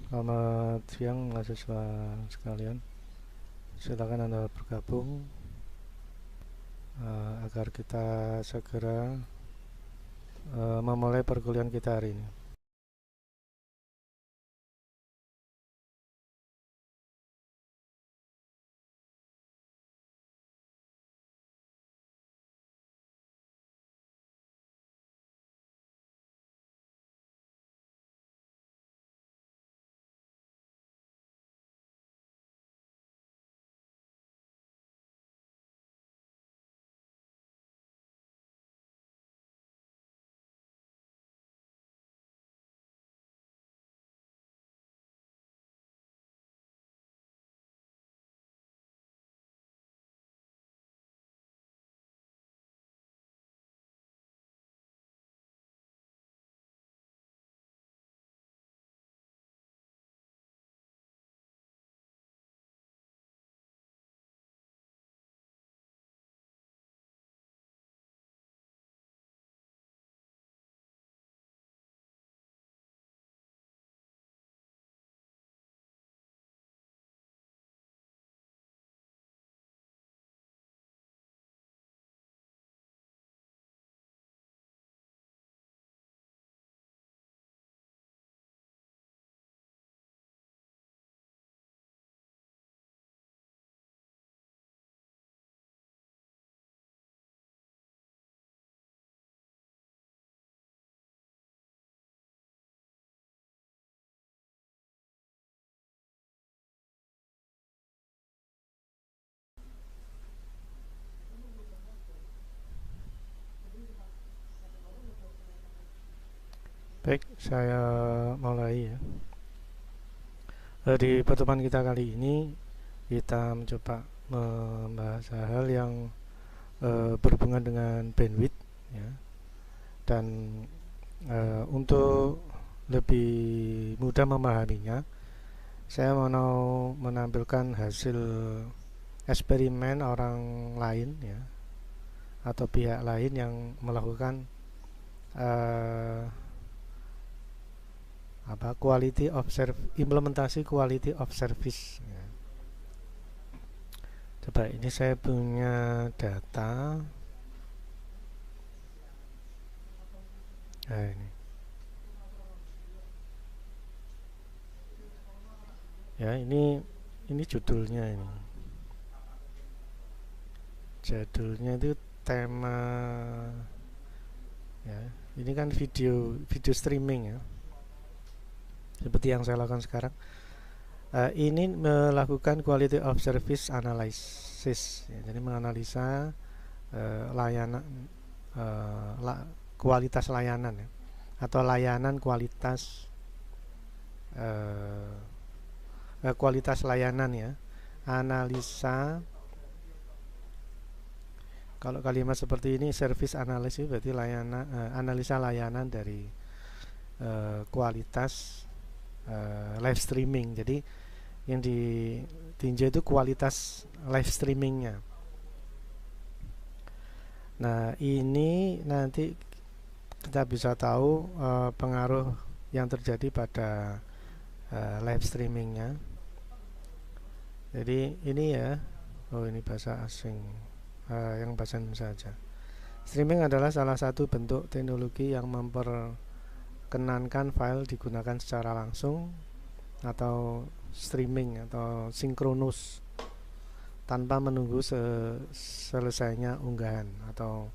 Selamat siang mahasiswa sekalian. Silakan Anda bergabung agar kita segera memulai perkuliahan kita hari ini. Baik, saya mulai ya. Di pertemuan kita kali ini kita mencoba membahas hal yang berhubungan dengan bandwidth ya. Dan untuk lebih mudah memahaminya, saya mau menampilkan hasil eksperimen orang lain ya, atau pihak lain yang melakukan implementasi quality of service ya. Coba ini saya punya data. Nah, ini ya, ini judulnya ini. Judulnya itu tema ya. Ini kan video streaming ya. Seperti yang saya lakukan sekarang. Ini melakukan quality of service analysis ya, jadi menganalisa layanan kualitas layanan ya, atau layanan kualitas layanan ya, analisa. Kalau kalimat seperti ini service analysis berarti analisa layanan dari kualitas live streaming. Jadi yang ditinjau itu kualitas live streamingnya. Nah, ini nanti kita bisa tahu pengaruh yang terjadi pada live streamingnya. Jadi ini ya, ini bahasa asing, yang bahasa Indonesia saja. Streaming adalah salah satu bentuk teknologi yang memperkenankan file digunakan secara langsung atau streaming atau sinkronus tanpa menunggu selesainya unggahan atau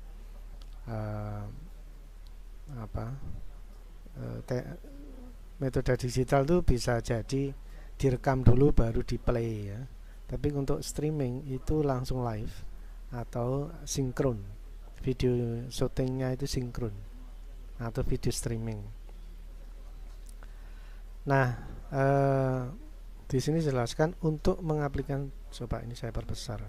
metode digital itu bisa jadi direkam dulu baru di play ya. Tapi untuk streaming itu langsung live atau sinkron. Video syutingnya itu sinkron atau video streaming. Nah, di sini jelaskan untuk mengaplikasikan. Coba ini saya perbesar.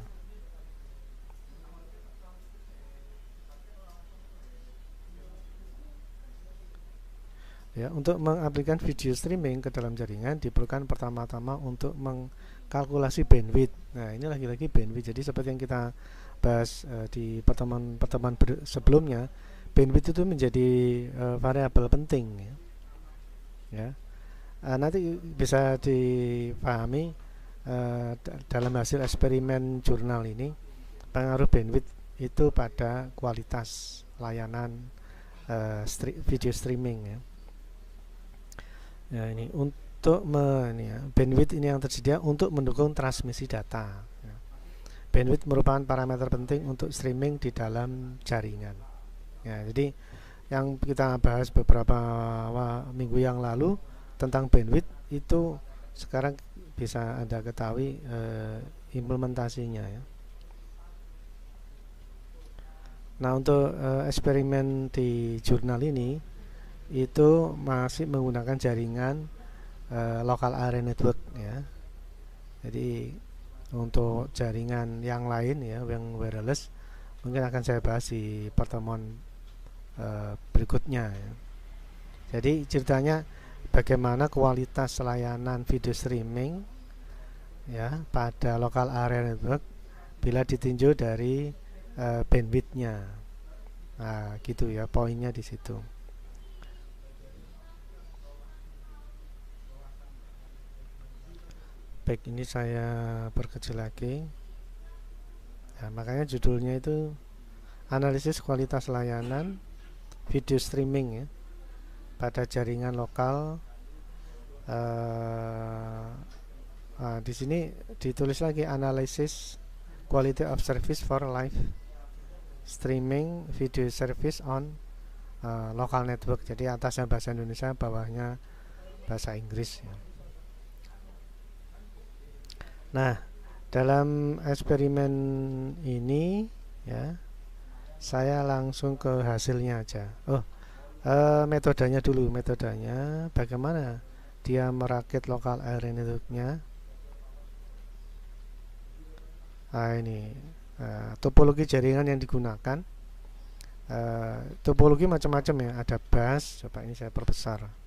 Ya, untuk mengaplikasikan video streaming ke dalam jaringan diperlukan pertama-tama untuk mengkalkulasi bandwidth. Nah, ini lagi-lagi bandwidth. Jadi seperti yang kita bahas di pertemuan sebelumnya, bandwidth itu menjadi variabel penting ya. Nanti bisa dipahami dalam hasil eksperimen jurnal ini pengaruh bandwidth itu pada kualitas layanan video streaming ya. Ya, ini untuk bandwidth ini yang tersedia untuk mendukung transmisi data. Ya. Bandwidth merupakan parameter penting untuk streaming di dalam jaringan. Ya, jadi yang kita bahas beberapa minggu yang lalu tentang bandwidth itu sekarang bisa Anda ketahui implementasinya ya. Nah, untuk eksperimen di jurnal ini itu masih menggunakan jaringan local area network ya. Jadi untuk jaringan yang lain ya, yang wireless mungkin akan saya bahas di pertemuan berikutnya ya. Jadi ceritanya bagaimana kualitas layanan video streaming ya pada local area network bila ditinjau dari bandwidthnya. Nah, gitu ya poinnya di situ. Baik, ini saya perkecil lagi. Nah, makanya judulnya itu analisis kualitas layanan video streaming ya pada jaringan lokal. Di sini ditulis lagi analisis quality of service for live streaming video service on local network. Jadi atasnya bahasa Indonesia, bawahnya bahasa Inggris ya. Nah, dalam eksperimen ini ya, saya langsung ke hasilnya aja. Metodenya dulu, metodenya bagaimana dia merakit local area networknya. Nah, ini topologi jaringan yang digunakan. Topologi macam-macam ya, ada bus. Coba ini saya perbesar.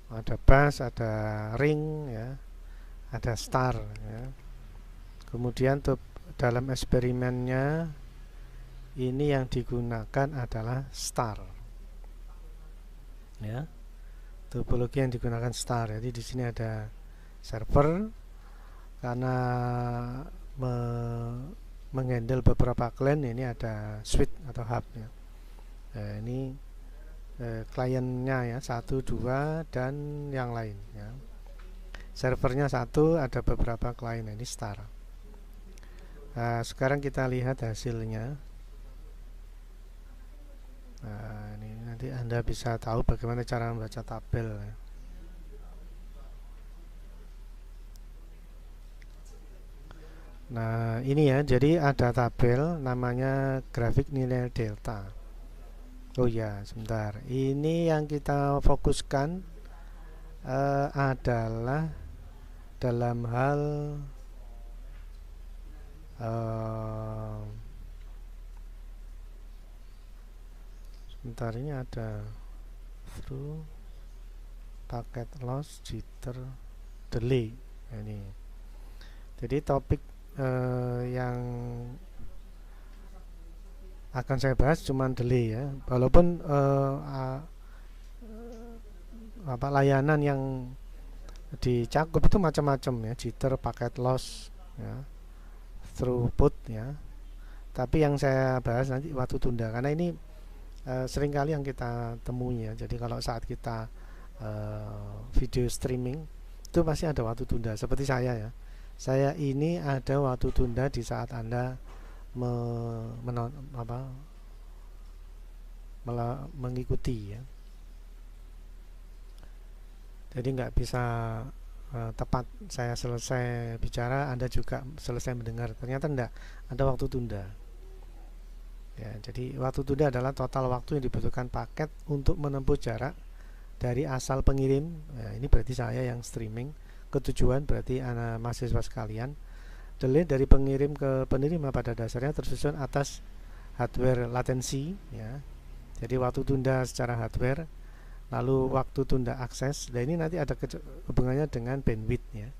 Ada bus, ada ring ya, ada star ya. Kemudian dalam eksperimennya ini yang digunakan adalah star ya, topologi yang digunakan star. Jadi di sini ada server karena menghandle beberapa client, ini ada switch atau hub ya. Ini kliennya ya 1, 2 dan yang lain ya. Servernya 1, ada beberapa klien, ini star. Nah, sekarang kita lihat hasilnya. Nah, ini nanti Anda bisa tahu bagaimana cara membaca tabel ya. Nah, ini ya, jadi ada tabel namanya grafik nilai delta. Oh ya, sebentar. Ini yang kita fokuskan adalah dalam hal sebentar, ini ada through, packet loss, jitter, delay. Nah, ini. Jadi topik yang akan saya bahas cuma delay ya, walaupun layanan yang dicakup itu macam-macam ya, jitter, packet loss ya, throughput ya. Tapi yang saya bahas nanti waktu tunda, karena ini seringkali yang kita temui ya. Jadi kalau saat kita video streaming itu pasti ada waktu tunda. Seperti saya ya, saya ini ada waktu tunda di saat Anda mengikuti ya. Jadi nggak bisa tepat saya selesai bicara Anda juga selesai mendengar, ternyata enggak, ada waktu tunda ya. Jadi waktu tunda adalah total waktu yang dibutuhkan paket untuk menempuh jarak dari asal pengirim ya, ini berarti saya yang streaming, ke tujuan berarti anak mahasiswa sekalian. Delay dari pengirim ke penerima pada dasarnya tersusun atas hardware latensi ya. Jadi waktu tunda secara hardware, lalu waktu tunda akses. Dan ini nanti ada hubungannya dengan bandwidth ya.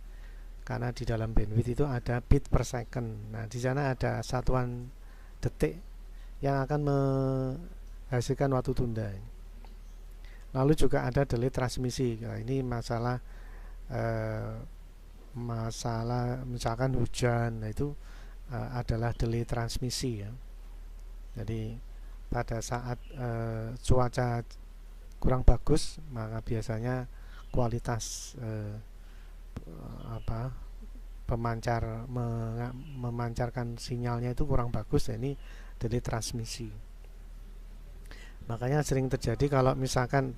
Karena di dalam bandwidth itu ada bit per second. Nah, di sana ada satuan detik yang akan menghasilkan waktu tunda. Lalu juga ada delay transmisi. Nah, ini masalah misalkan hujan, nah itu adalah delay transmisi ya. Jadi pada saat cuaca kurang bagus, maka biasanya kualitas memancarkan sinyalnya itu kurang bagus. Ya, ini delay transmisi. Makanya sering terjadi kalau misalkan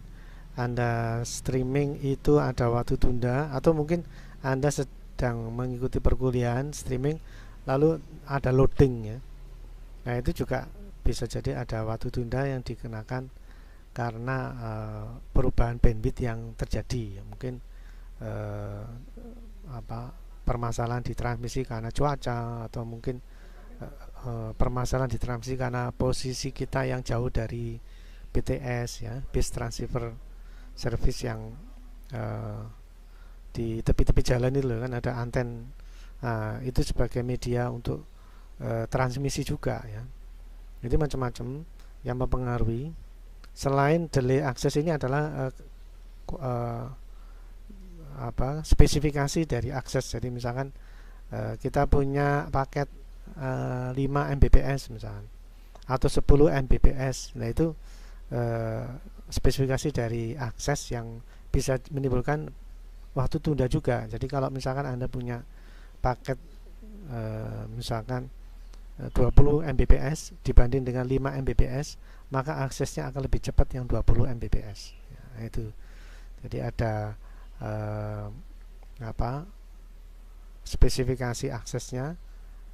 Anda streaming itu ada waktu tunda, atau mungkin Anda sedang mengikuti perkuliahan streaming lalu ada loading ya. Nah, itu juga bisa jadi ada waktu tunda yang dikenakan karena perubahan bandwidth yang terjadi ya. Mungkin permasalahan di transmisi karena cuaca, atau mungkin permasalahan di transmisi karena posisi kita yang jauh dari BTS ya, base transceiver service yang di tepi-tepi jalan itu kan ada anten. Itu sebagai media untuk transmisi juga ya. Jadi macam-macam yang mempengaruhi. Selain delay akses ini adalah spesifikasi dari akses. Jadi misalkan kita punya paket 5 Mbps misalkan, atau 10 Mbps. Nah, itu spesifikasi dari akses yang bisa menimbulkan waktu tunda juga. Jadi kalau misalkan Anda punya paket misalkan 20 Mbps dibanding dengan 5 Mbps, maka aksesnya akan lebih cepat yang 20 Mbps ya, itu. Jadi ada spesifikasi aksesnya,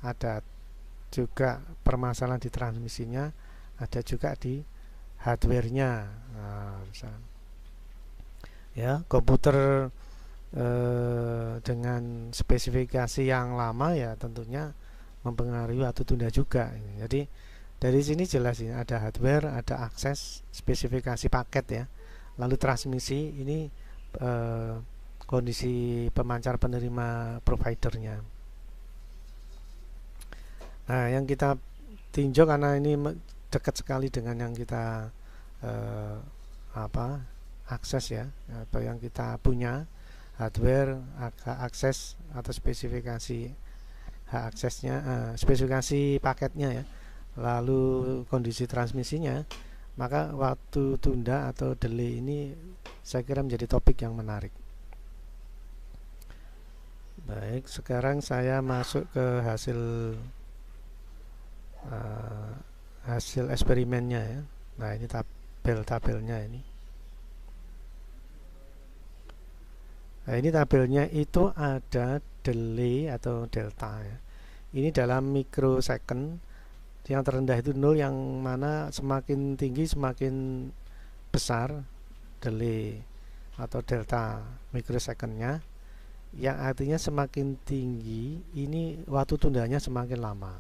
ada juga permasalahan di transmisinya, ada juga di hardware-nya. Ya, komputer dengan spesifikasi yang lama ya tentunya mempengaruhi waktu tunda juga. Jadi dari sini jelas ini ada hardware, ada akses, spesifikasi paket ya, lalu transmisi, ini kondisi pemancar penerima providernya. Nah, yang kita tinjau karena ini dekat sekali dengan yang kita akses ya, atau yang kita punya, hardware, akses atau spesifikasi hak aksesnya, spesifikasi paketnya ya, lalu kondisi transmisinya, maka waktu tunda atau delay ini saya kira menjadi topik yang menarik. Baik, sekarang saya masuk ke hasil eksperimennya ya. Nah, ini tabelnya ini. Nah, ini tabelnya itu ada delay atau delta ya. Ini dalam mikrosecond. Yang terendah itu 0, yang mana semakin tinggi semakin besar delay atau delta mikrosecondnya, yang artinya semakin tinggi ini waktu tundanya semakin lama.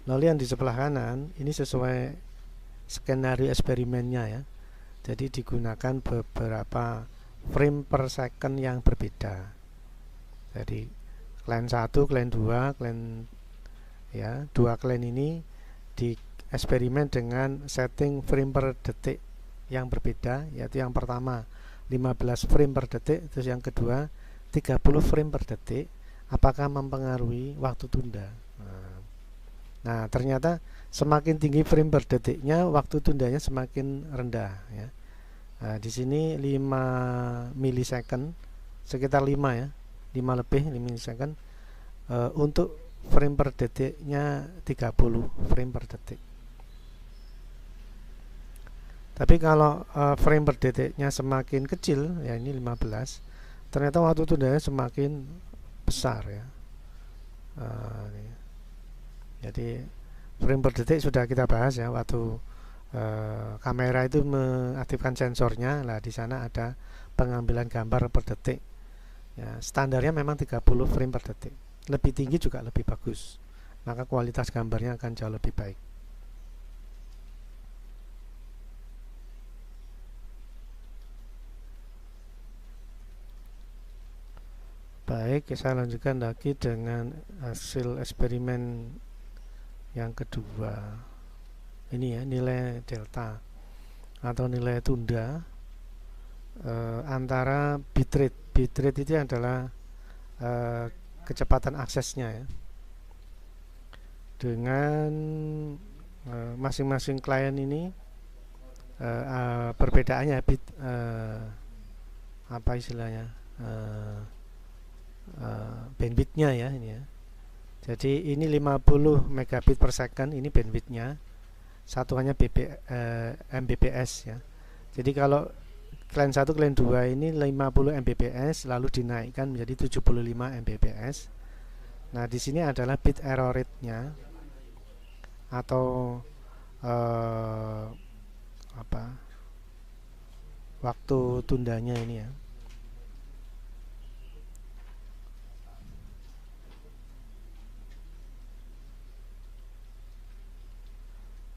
Lalu yang di sebelah kanan ini sesuai skenario eksperimennya ya. Jadi digunakan beberapa frame per second yang berbeda. Jadi clan 1, clan 2, clan ya, 2 clan ini di eksperimen dengan setting frame per detik yang berbeda, yaitu yang pertama 15 frame per detik, terus yang kedua 30 frame per detik. Apakah mempengaruhi waktu tunda? Nah, ternyata semakin tinggi frame per detiknya, waktu tundanya semakin rendah ya. Nah, di sini 5 milisecond, sekitar 5 ya, 5 lebih 5 milisecond. Untuk frame per detiknya 30 frame per detik. Tapi kalau frame per detiknya semakin kecil, ya ini 15, ternyata waktu tundanya semakin besar ya. Jadi frame per detik sudah kita bahas ya, waktu kamera itu mengaktifkan sensornya. Nah, di sana ada pengambilan gambar per detik ya, standarnya memang 30 frame per detik. Lebih tinggi juga lebih bagus, maka kualitas gambarnya akan jauh lebih baik. Baik, saya lanjutkan lagi dengan hasil eksperimen yang kedua. Ini ya, nilai delta. atau nilai tunda antara bitrate. Bitrate itu adalah kecepatan aksesnya ya. Dengan masing-masing klien ini perbedaannya bit apa istilahnya bandwidthnya ya ini ya. Jadi ini 50 megabit per second, ini bandwidthnya, satuannya Mbps ya. Jadi kalau klien 1 klien 2 ini 50 Mbps lalu dinaikkan menjadi 75 Mbps. Nah di sini adalah bit error rate-nya atau apa waktu tundanya ini ya.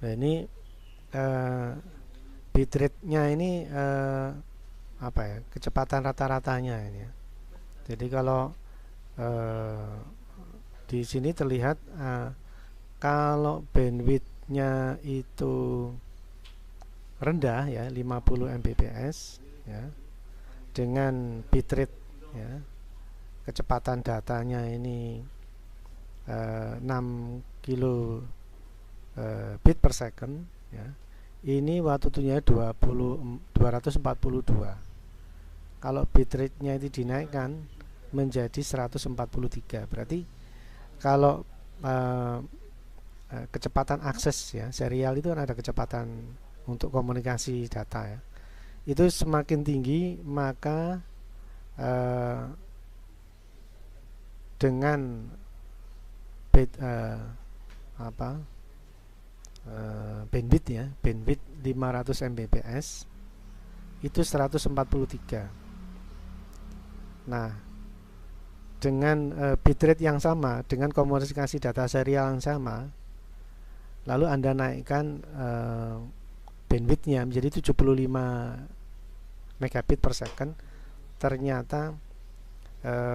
Nah ini bitrate-nya ini apa ya, kecepatan rata-ratanya ini ya. Jadi kalau di sini terlihat kalau bandwidth-nya itu rendah ya 50 Mbps ya, dengan bitrate ya, kecepatan datanya ini 6 kilo bit per second ya, ini waktu tundanya 242. Kalau bitrate-nya itu dinaikkan menjadi 143, berarti kalau kecepatan akses ya serial itu kan ada kecepatan untuk komunikasi data ya, itu semakin tinggi maka dengan bandwidth ya, bandwidth 500 Mbps itu 143. Nah dengan bitrate yang sama, dengan komunikasi data serial yang sama, lalu Anda naikkan bandwidthnya menjadi 75 megabit per second, ternyata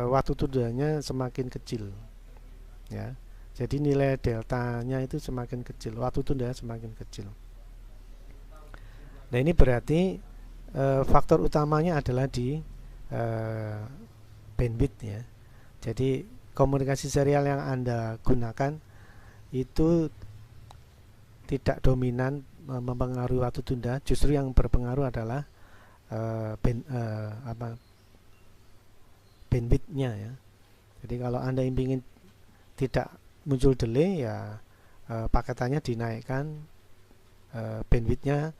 waktu tundanya semakin kecil ya. Jadi nilai deltanya itu semakin kecil, waktu tunda semakin kecil. Nah ini berarti faktor utamanya adalah di bandwidth ya. Jadi komunikasi serial yang Anda gunakan itu tidak dominan mempengaruhi waktu tunda, justru yang berpengaruh adalah bandwidthnya ya. Jadi kalau Anda ingin tidak muncul delay ya paketannya dinaikkan bandwidthnya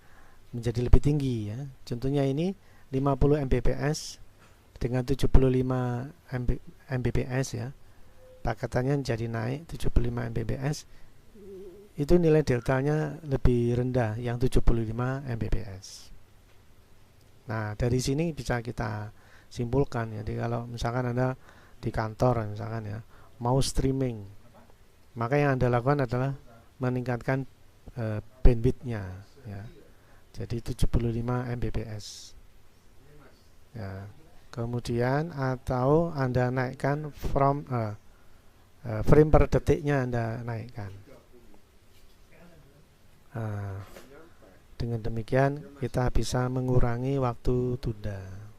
menjadi lebih tinggi ya. Contohnya ini 50 Mbps dengan 75 Mbps ya, paketannya jadi naik 75 Mbps, itu nilai deltanya lebih rendah yang 75 Mbps. Nah dari sini bisa kita simpulkan ya, jadi kalau misalkan Anda di kantor misalkan ya mau streaming, maka yang Anda lakukan adalah meningkatkan bandwidthnya ya, jadi 75 Mbps ya. Kemudian atau Anda naikkan frame per detiknya Anda naikkan. Dengan demikian kita bisa mengurangi waktu tunda.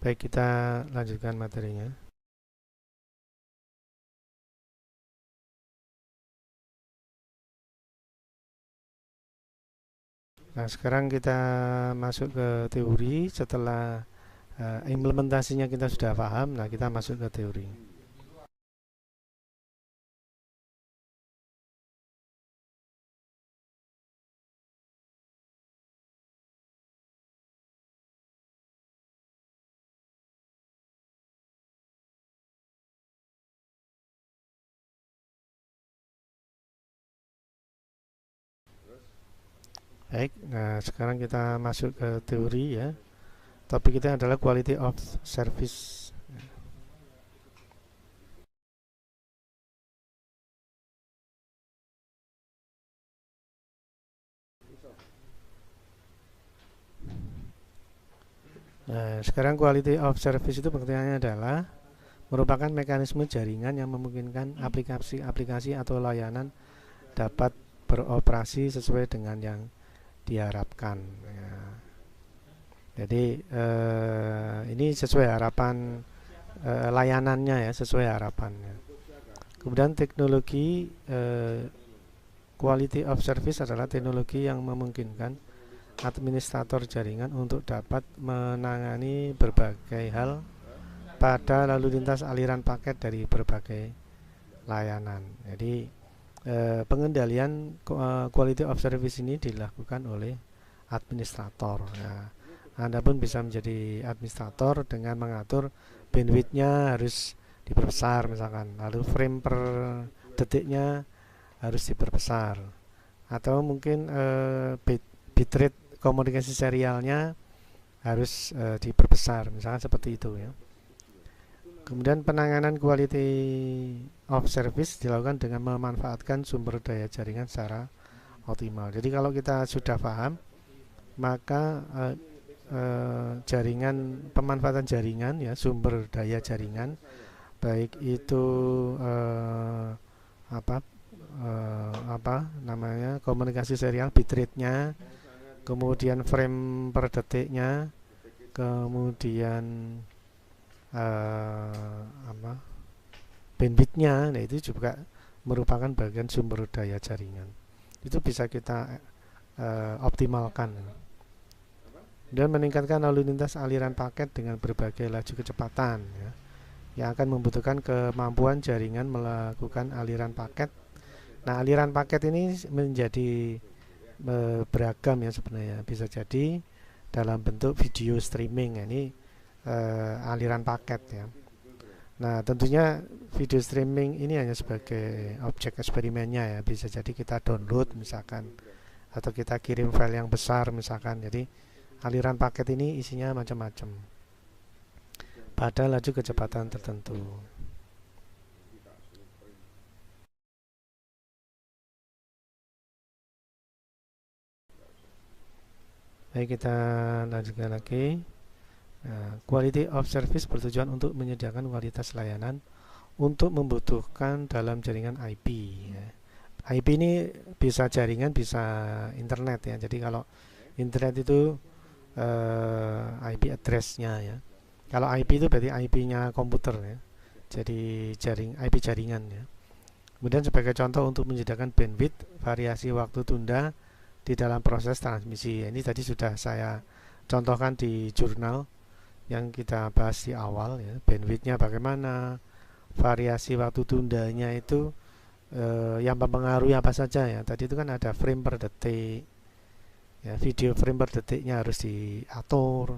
Baik, kita lanjutkan materinya. Nah, sekarang kita masuk ke teori. Setelah implementasinya kita sudah paham, nah kita masuk ke teori. Baik, nah sekarang kita masuk ke teori ya. Topik kita adalah quality of service. Nah, sekarang quality of service itu pengertiannya adalah merupakan mekanisme jaringan yang memungkinkan aplikasi-aplikasi atau layanan dapat beroperasi sesuai dengan yang diharapkan. Ya. Jadi ini sesuai harapan layanannya ya, sesuai harapannya. Kemudian teknologi quality of service adalah teknologi yang memungkinkan administrator jaringan untuk dapat menangani berbagai hal pada lalu lintas aliran paket dari berbagai layanan. Jadi pengendalian quality of service ini dilakukan oleh administrator. Nah, Anda pun bisa menjadi administrator dengan mengatur bandwidthnya harus diperbesar misalkan, lalu frame per detiknya harus diperbesar, atau mungkin bitrate komunikasi serialnya harus diperbesar, misalkan seperti itu ya. Kemudian penanganan quality of service dilakukan dengan memanfaatkan sumber daya jaringan secara optimal. Jadi kalau kita sudah paham, maka jaringan, pemanfaatan jaringan ya, sumber daya jaringan, baik itu apa namanya, komunikasi serial bitrate-nya, kemudian frame per detiknya, kemudian bandwidth-nya, nah itu juga merupakan bagian sumber daya jaringan. Itu bisa kita optimalkan dan meningkatkan lalu lintas aliran paket dengan berbagai laju kecepatan ya, yang akan membutuhkan kemampuan jaringan melakukan aliran paket. Nah, aliran paket ini menjadi beragam ya sebenarnya. Bisa jadi dalam bentuk video streaming, ini aliran paket ya. Nah, tentunya video streaming ini hanya sebagai objek eksperimennya ya. Bisa jadi kita download misalkan, atau kita kirim file yang besar misalkan. Jadi aliran paket ini isinya macam-macam pada laju kecepatan tertentu. Baik, kita lanjutkan lagi. Nah, quality of service bertujuan untuk menyediakan kualitas layanan untuk membutuhkan dalam jaringan IP ya. IP ini bisa jaringan, bisa internet ya. Jadi kalau internet itu IP address-nya ya. Kalau IP itu berarti IP-nya komputer ya. Jadi IP jaringan ya. Kemudian sebagai contoh untuk menyediakan bandwidth, variasi waktu tunda di dalam proses transmisi. Ini tadi sudah saya contohkan di jurnal yang kita bahas di awal ya. Bandwidthnya bagaimana, variasi waktu tundanya itu yang mempengaruhi apa saja ya. Tadi itu kan ada frame per detik ya, video frame per detiknya harus diatur,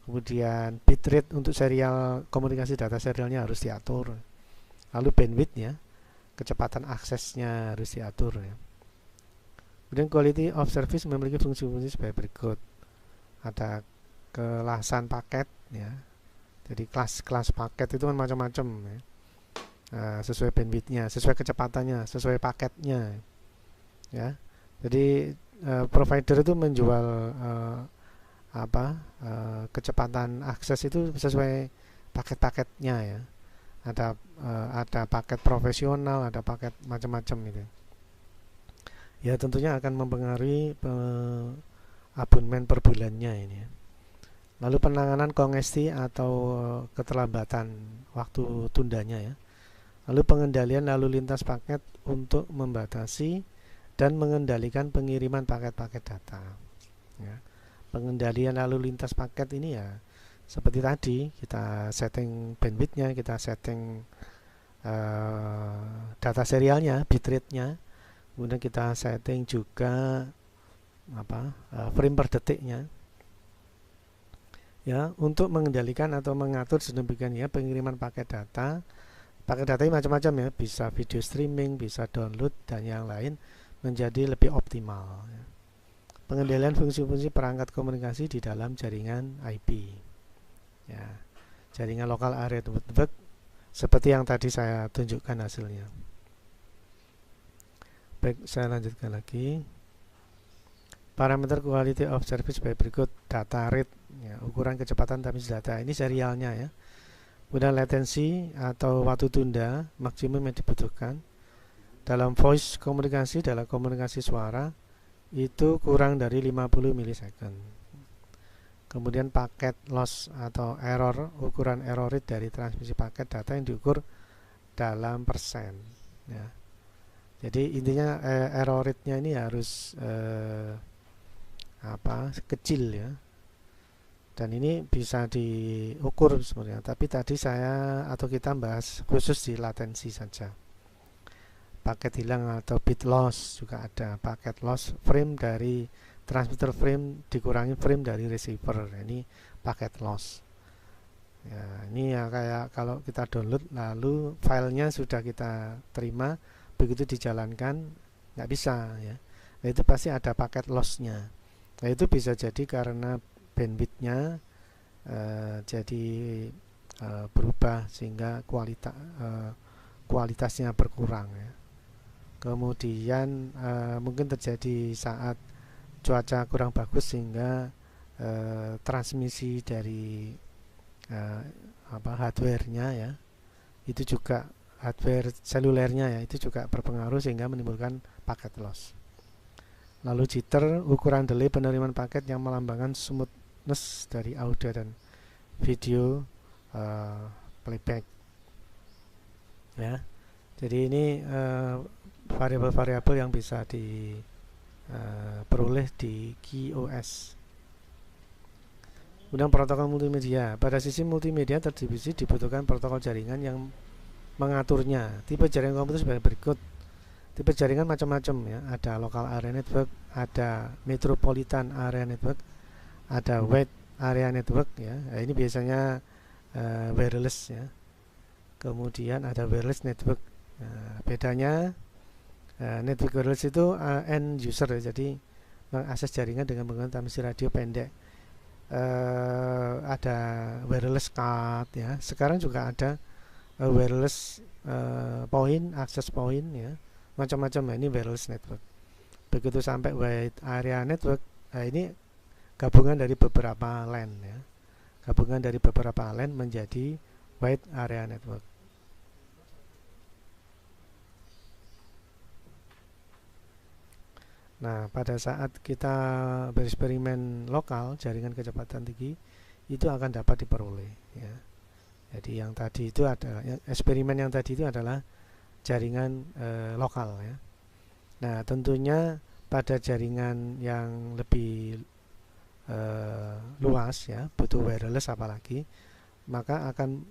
kemudian bitrate untuk serial komunikasi data serialnya harus diatur, lalu bandwidthnya, kecepatan aksesnya harus diatur ya. Kemudian quality of service memiliki fungsi-fungsi sebagai berikut. Ada kelasan paket ya, jadi kelas paket itu kan macam-macam ya. Sesuai bandwidthnya, sesuai kecepatannya, sesuai paketnya ya. Jadi provider itu menjual kecepatan akses itu sesuai paket-paketnya ya. Ada paket profesional, ada paket macam-macam gitu. Ya tentunya akan mempengaruhi abonemen per bulannya ini ya. Lalu penanganan kongesti atau keterlambatan waktu tundanya ya. Lalu pengendalian lalu lintas paket untuk membatasi dan mengendalikan pengiriman paket-paket data ya. Pengendalian lalu lintas paket ini ya seperti tadi, kita setting bandwidthnya, kita setting data serialnya, bitrate-nya, kemudian kita setting juga frame per detiknya ya, untuk mengendalikan atau mengatur sedemikian ya pengiriman paket data. Paket data ini macam-macam ya, bisa video streaming, bisa download dan yang lain, menjadi lebih optimal ya. Pengendalian fungsi-fungsi perangkat komunikasi di dalam jaringan IP ya, jaringan lokal area network, seperti yang tadi saya tunjukkan hasilnya. Baik, saya lanjutkan lagi. Parameter quality of service sebagai berikut. Data rate ya, ukuran kecepatan transmisi data. Ini serialnya ya. Kemudian latensi atau waktu tunda maksimum yang dibutuhkan dalam voice komunikasi, dalam komunikasi suara itu kurang dari 50 milisecond. Kemudian paket loss atau error, ukuran error rate dari transmisi paket data yang diukur dalam persen ya. Jadi intinya error rate-nya ini harus kecil ya. Dan ini bisa diukur sebenarnya, tapi tadi kita bahas khusus di latensi saja. Paket hilang atau bit loss juga ada, paket loss frame dari transmitter frame dikurangi frame dari receiver, ini paket loss ya. Ini ya kayak kalau kita download lalu filenya sudah kita terima, begitu dijalankan nggak bisa ya. Nah itu pasti ada paket lossnya. Nah itu bisa jadi karena bandwidthnya jadi berubah sehingga kualitasnya berkurang ya. Kemudian mungkin terjadi saat cuaca kurang bagus sehingga transmisi dari hardware-nya ya, itu juga hardware selulernya ya, itu juga berpengaruh sehingga menimbulkan paket loss. Lalu jitter, ukuran delay penerimaan paket yang melambangkan smoothness dari audio dan video playback ya. Jadi ini variabel-variabel yang bisa diperoleh di QoS. Kemudian protokol multimedia. Pada sisi multimedia terdivisi dibutuhkan protokol jaringan yang mengaturnya. Tipe jaringan komputer sebagai berikut. Tipe jaringan macam-macam ya. Ada local area network, ada metropolitan area network, ada wide area network ya. Nah, ini biasanya wireless ya. Kemudian ada wireless network. Nah, bedanya network wireless itu end user ya. Jadi mengakses jaringan dengan menggunakan transmisi radio pendek. Ada wireless card ya. Sekarang juga ada wireless point, access point ya. Macam-macam ya, ini wireless network. Begitu sampai wide area network, ini gabungan dari beberapa LAN ya. Gabungan dari beberapa LAN menjadi wide area network. Nah, pada saat kita bereksperimen lokal jaringan kecepatan tinggi itu akan dapat diperoleh ya. Jadi yang tadi itu adalah eksperimen yang tadi itu adalah jaringan lokal ya. Nah, tentunya pada jaringan yang lebih luas ya, butuh wireless apalagi, maka akan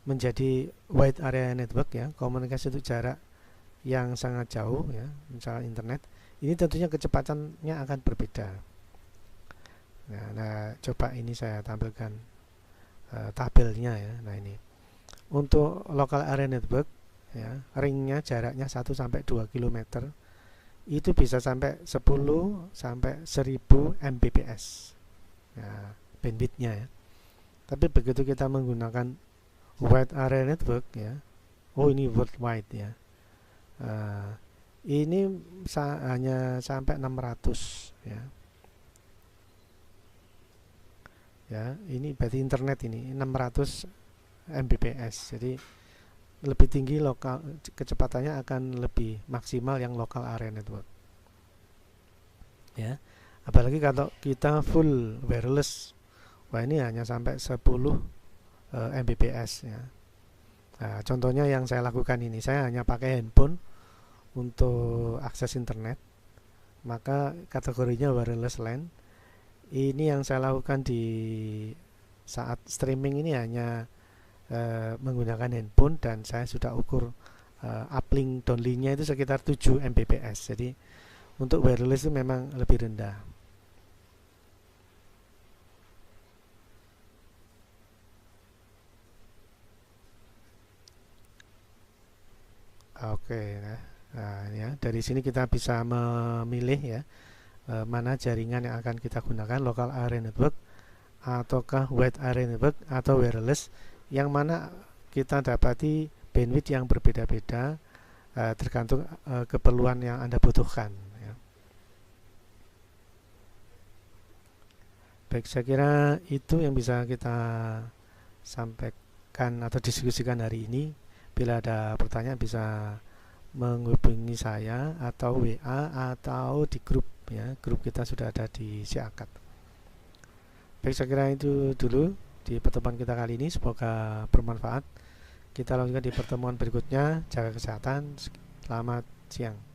menjadi wide area network ya, komunikasi untuk jarak yang sangat jauh ya, misalnya internet. Ini tentunya kecepatannya akan berbeda. Nah, coba ini saya tampilkan tabelnya ya. Nah, ini untuk local area network ya, ringnya jaraknya 1 sampai 2 km itu bisa sampai 10 sampai 1000 Mbps ya, bandwidthnya ya. Tapi begitu kita menggunakan wide area network ya, ini worldwide ya, ini hanya sampai 600 ya. Ya, ini berarti internet ini 600 Mbps. Jadi lebih tinggi lokal, kecepatannya akan lebih maksimal yang local area network. Ya. Apalagi kalau kita full wireless, wah ini hanya sampai 10 Mbps ya. Nah, contohnya yang saya lakukan ini, saya hanya pakai handphone untuk akses internet, maka kategorinya wireless LAN. Ini yang saya lakukan di saat streaming ini hanya menggunakan handphone, dan saya sudah ukur uplink downlinknya itu sekitar 7 Mbps. Jadi untuk wireless itu memang lebih rendah. Oke, nah ya, dari sini kita bisa memilih ya, mana jaringan yang akan kita gunakan, local area network ataukah wide area network atau wireless, yang mana kita dapati bandwidth yang berbeda-beda tergantung keperluan yang Anda butuhkan ya. Baik, saya kira itu yang bisa kita sampaikan atau diskusikan hari ini. Bila ada pertanyaan bisa menghubungi saya atau WA atau di grup ya. Grup kita sudah ada di Siakat. Baik, saya kira itu dulu di pertemuan kita kali ini, semoga bermanfaat. Kita lanjutkan di pertemuan berikutnya. Jaga kesehatan. Selamat siang.